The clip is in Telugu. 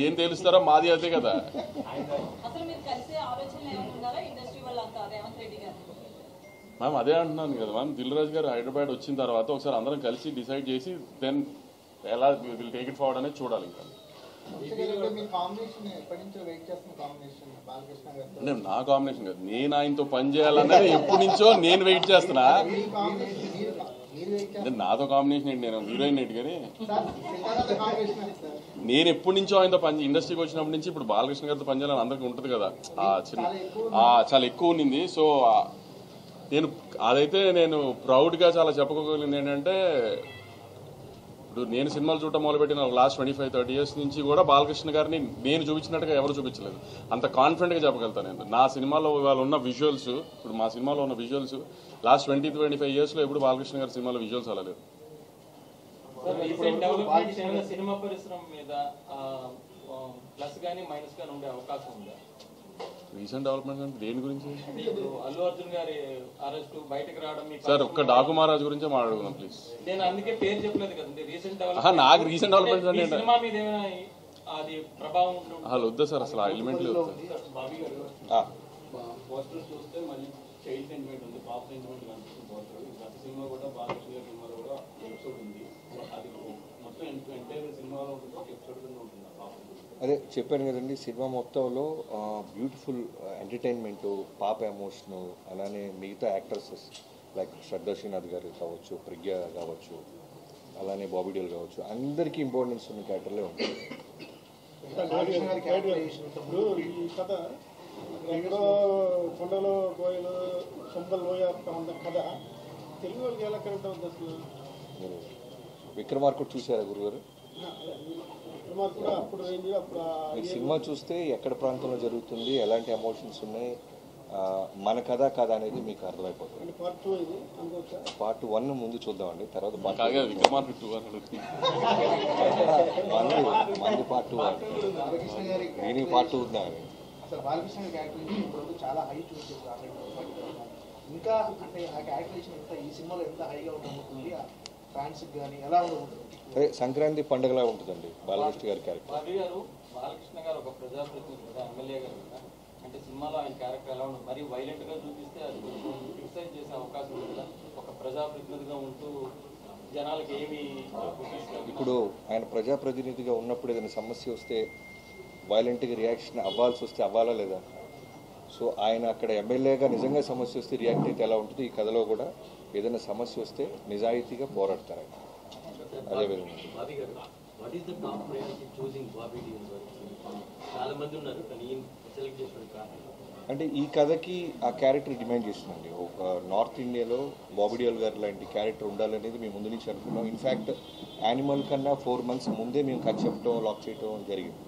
ఏం తెలుస్తారో మాది అదే కదా. మ్యామ్ అదే అంటున్నాను కదా మ్యామ్, దిల్ రాజు గారు హైదరాబాద్ వచ్చిన తర్వాత ఒకసారి అందరం కలిసి డిసైడ్ చేసి దెన్ ఎలా విల్ టేక్ ఇట్ ఫార్వర్డ్ అనేది చూడాలి. ఇంకా నా కాంబినేషన్ కాదు, నేను ఆయనతో పని చేయాలన్నది ఎప్పటి నుంచో నేను వెయిట్ చేస్తున్నా. నాతో కాంబినేషన్ ఏంటి, నేను హీరోయిన్ ఏంటి, కానీ నేను ఎప్పటి నుంచో ఆయనతో పని ఇండస్ట్రీకి వచ్చినప్పటి నుంచి ఇప్పుడు బాలకృష్ణ గారితో పనిచేయాలని అందరికీ ఉంటుంది కదా, చాలా ఎక్కువ ఉన్నింది. సో నేను అదైతే నేను ప్రౌడ్గా చాలా చెప్పుకోగలిగింది ఏంటంటే, ఇప్పుడు నేను సినిమాలు చూడటం మొదలుపెట్టిన లాస్ట్ 25-30 years నుంచి కూడా బాలకృష్ణ గారిని నేను చూపించినట్టుగా ఎవరు చూపించలేదు. అంత కాన్ఫిడెంట్గా చెప్పగలుగుతాను నేను. నా సినిమాలో ఇవాళ ఉన్న విజువల్స్, ఇప్పుడు మా సినిమాలో ఉన్న విజువల్స్ లాస్ట్ 20-25 yearsలో ఎప్పుడు బాలకృష్ణ గారి సినిమాలో విజువల్స్ అలా లేదు. సినిమా పరిశ్రమ మీద ప్లస్ గానీ మైనస్ గానీ ఉండే అవకాశం ఉందా? రీసెంట్ డెవలప్మెంట్స్ అంటే దేని గురించి? అల్లు అర్జున్ గారి అరెస్ట్ బయటకు రావడం. సార్ ఒక్క డాకు మహారాజ్ గురించే మాట్లాడుకుందాం ప్లీజ్. నేను అందుకే పేరు చెప్పలేదు కదండి. నాకు రీసెంట్ డెవలప్మెంట్స్ అంటే సినిమా మీద ఏమైనా అది ప్రభావం అసలు వద్దా సార్, అసలు ఆ ఎలిమెంట్ లేదు. పోస్టర్స్ చూస్తే మళ్ళీ చైల్డ్ సెంటిమెంట్ ఉంది, పాప సెంటిమెంట్ కనిపిస్తుంది పోస్టర్. గత సినిమా కూడా బాలకృష్ణ గారి సినిమాలో కూడా ఎపిసోడ్ ఉంది. అది మొత్తం ఎంటైర్ సినిమాలో ఉంటుంది, ఒక ఎపిసోడ్ కింద ఉంటుంది. అదే చెప్పాను కదండి, సినిమా మొత్తంలో బ్యూటిఫుల్ ఎంటర్టైన్మెంటు, పాప ఎమోషను, అలానే మిగతా యాక్టర్సెస్ లైక్ శ్రద్ధా శ్రీనాథ్ గారు కావచ్చు, ప్రజ్ఞ కావచ్చు, అలానే బాబీ డియోల్ కావచ్చు, అందరికీ ఇంపార్టెన్స్ ఉన్న క్యారెక్టర్లే ఉంటుంది. కొండలో కోయలు సొంబల్ లోయ కథ తెలుగు వాళ్ళకి ఎలా కరెక్ట్ అవుతుంది అసలు? మీరు విక్రమార్కుడు చూసారా గురుగారు? మీరు సినిమా చూస్తే ఎక్కడ ప్రాంతంలో జరుగుతుంది, ఎలాంటి ఎమోషన్స్ ఉన్నాయి, మన కథ కాదా అనేది మీకు అర్థమైపోతుంది. పార్ట్ 1 ముందు చూద్దామండి, తర్వాత మంది పార్ట్ 2 దీనికి పార్ట్ 2 ఉందా? బాలకృష్ణ క్యారెక్టర్ చాలా హై చూపించారు. ఇంకా అంటే ఆ క్యారెక్టరేషన్ ఎంత ఈ సినిమాలో ఎంత హైగా ఉండబోతుంది, ఫ్యాన్స్ కానీ ఎలా ఉండబోతుంది? అదే సంక్రాంతి పండుగలా ఉంటుందండి బాలకృష్ణ గారి క్యారెక్టర్. బాలకృష్ణ గారు ఒక ప్రజాప్రతినిధి కదా, ఎమ్మెల్యే గారు కదా, అంటే సినిమాలో ఆయన క్యారెక్టర్ ఎలా ఉంటుంది, మరి వైలెంట్ గా చూపిస్తే అది క్రిటిసైజ్ చేసే అవకాశం ఉంది కదా. ఒక ప్రజాప్రతినిధిగా ఉంటూ జనాలకి ఏమి ఇప్పుడు ఆయన ప్రజాప్రతినిధిగా ఉన్నప్పుడు ఏదైనా సమస్య వస్తే వైలెంట్గా రియాక్షన్ అవ్వాల్సి వస్తే అవ్వాలా లేదా? సో ఆయన అక్కడ ఎమ్మెల్యేగా నిజంగా సమస్య వస్తే రియాక్ట్ అయితే ఎలా ఉంటుంది, ఈ కథలో కూడా ఏదైనా సమస్య వస్తే నిజాయితీగా పోరాడతారు ఆయన. అదే విధంగా అంటే ఈ కథకి ఆ క్యారెక్టర్ డిమాండ్ చేస్తుందండి. ఒక నార్త్ ఇండియాలో బాబీ డియోల్ గారు లాంటి క్యారెక్టర్ ఉండాలనేది మేము ముందు నుంచి అనుకున్నాం. ఇన్ఫ్యాక్ట్ యానిమల్ కన్నా 4 months ముందే మేము కథ చెప్పడం, లాక్ చేయడం జరిగింది.